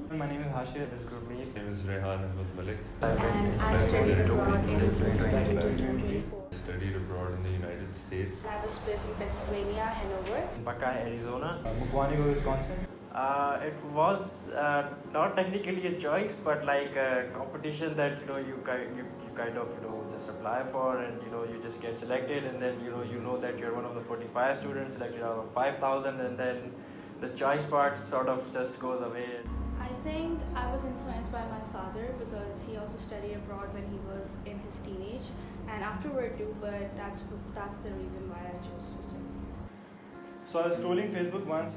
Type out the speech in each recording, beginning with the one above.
My name is Hashir. It's Gurmeet. My name is Rehan Ahmed Malik. And I studied abroad in 2023. Studied abroad in the United States. I was placed in Pennsylvania, Hanover. Buckeye, Arizona. Mukwonago, Wisconsin. It was not technically a choice, but like a competition that you kind of just apply for, and you just get selected, and then you know that you're one of the 45 students selected out of 5,000, and then the choice part sort of just goes away. I think I was influenced by my father because he also studied abroad when he was in his teenage, and afterward too. But that's the reason why I chose to study. So I was scrolling Facebook once,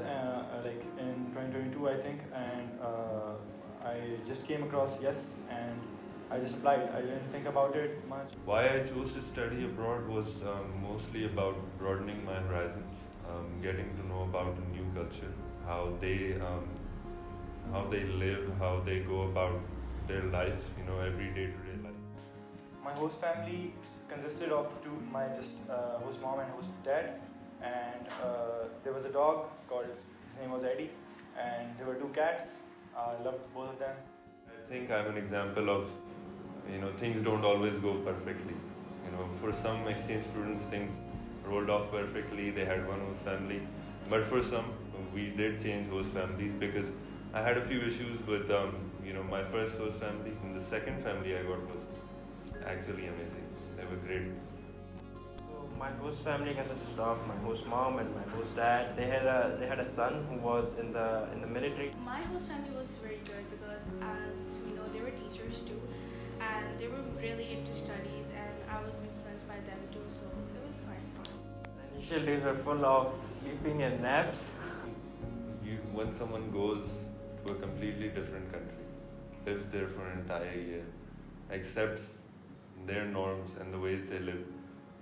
like in 2022, I think, and I just came across yes, and I just applied. I didn't think about it much. Why I chose to study abroad was mostly about broadening my horizons, getting to know about a new culture, how they live, how they go about their life, every day-to-day life. My host family consisted of two, my host mom and host dad, and there was a dog called, his name was Eddie, and there were two cats. I loved both of them. I think I'm an example of, things don't always go perfectly. For some exchange students, things rolled off perfectly, they had one host family. But for some, we did change host families because I had a few issues with, my first host family. And the second family I got was actually amazing. They were great. So my host family consisted of my host mom and my host dad. They had a son who was in the military. My host family was very good because, as we know, they were teachers too, and they were really into studies, and I was influenced by them too. So it was quite fun. The initial days were full of sleeping and naps. When someone goes to a completely different country, lives there for an entire year, accepts their norms and the ways they live,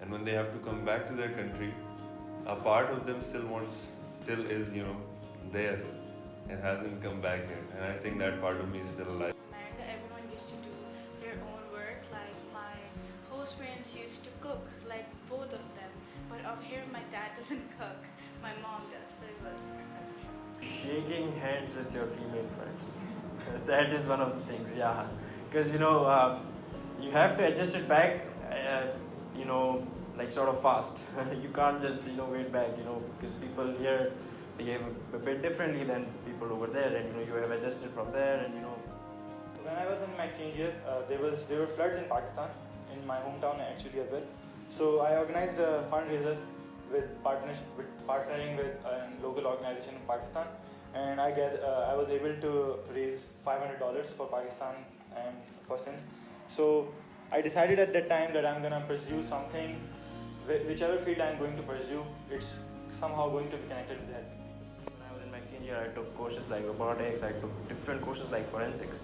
and when they have to come back to their country, a part of them still is there. It hasn't come back yet, and I think that part of me is still alive. In America, everyone used to do their own work. Like my host parents used to cook, like both of them. But up here, my dad doesn't cook. My mom does. So it was. Shaking hands with your female friends. That is one of the things, yeah. Because you have to adjust it back, like sort of fast. You can't just wait back, because people here behave a bit differently than people over there, and you have adjusted from there, and When I was in my exchange year, there were floods in Pakistan, in my hometown actually as well. So I organized a fundraiser with partnering with a local organization in Pakistan, and I was able to raise $500 for Pakistan and for Sindh. So I decided at that time that I'm gonna pursue something, whichever field I'm going to pursue, it's somehow going to be connected with that. when I was in my exchange year, I took courses like robotics, I took different courses like forensics,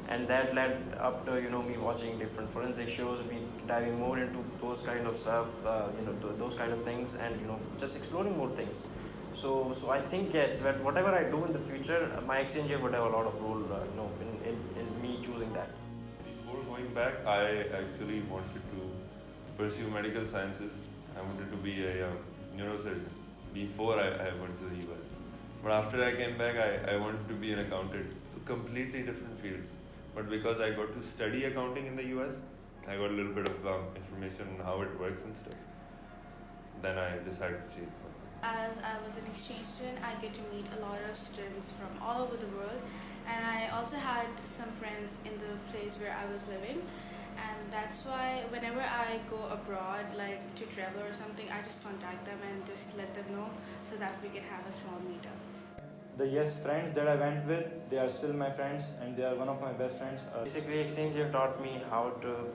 and that led up to me watching different forensic shows, me diving more into those kind of stuff, those kind of things, and just exploring more things. So I think yes, that whatever I do in the future, my exchange year would have a lot of role, in me choosing that. Before going back, I actually wanted to pursue medical sciences. I wanted to be a neurosurgeon before I went to the US. But after I came back, I wanted to be an accountant. So completely different fields. But because I got to study accounting in the US, I got a little bit of information on how it works and stuff. Then I decided to change. As I was an exchange student, I get to meet a lot of students from all over the world, and I also had some friends in the place where I was living, and that's why whenever I go abroad, like to travel or something, I just contact them and just let them know so that we can have a small meetup. The yes friends that I went with, they are still my friends, and they are one of my best friends. Basically, exchange year taught me how to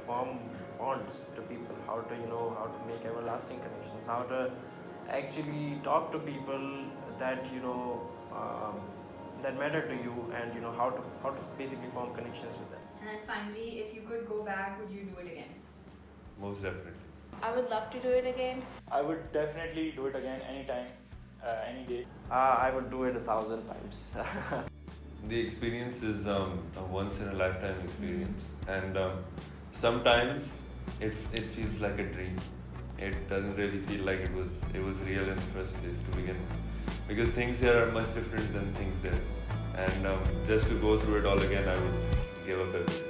form bonds to people, how to make everlasting connections, how to actually talk to people that that matter to you, and how to basically form connections with them. And finally, if you could go back, would you do it again? Most definitely. I would love to do it again. I would definitely do it again anytime, any day. I would do it 1,000 times. The experience is a once in a lifetime experience, and sometimes it feels like a dream. It doesn't really feel like it was real in the first place to begin with. because things here are much different than things there. And just to go through it all again, I would give up everything.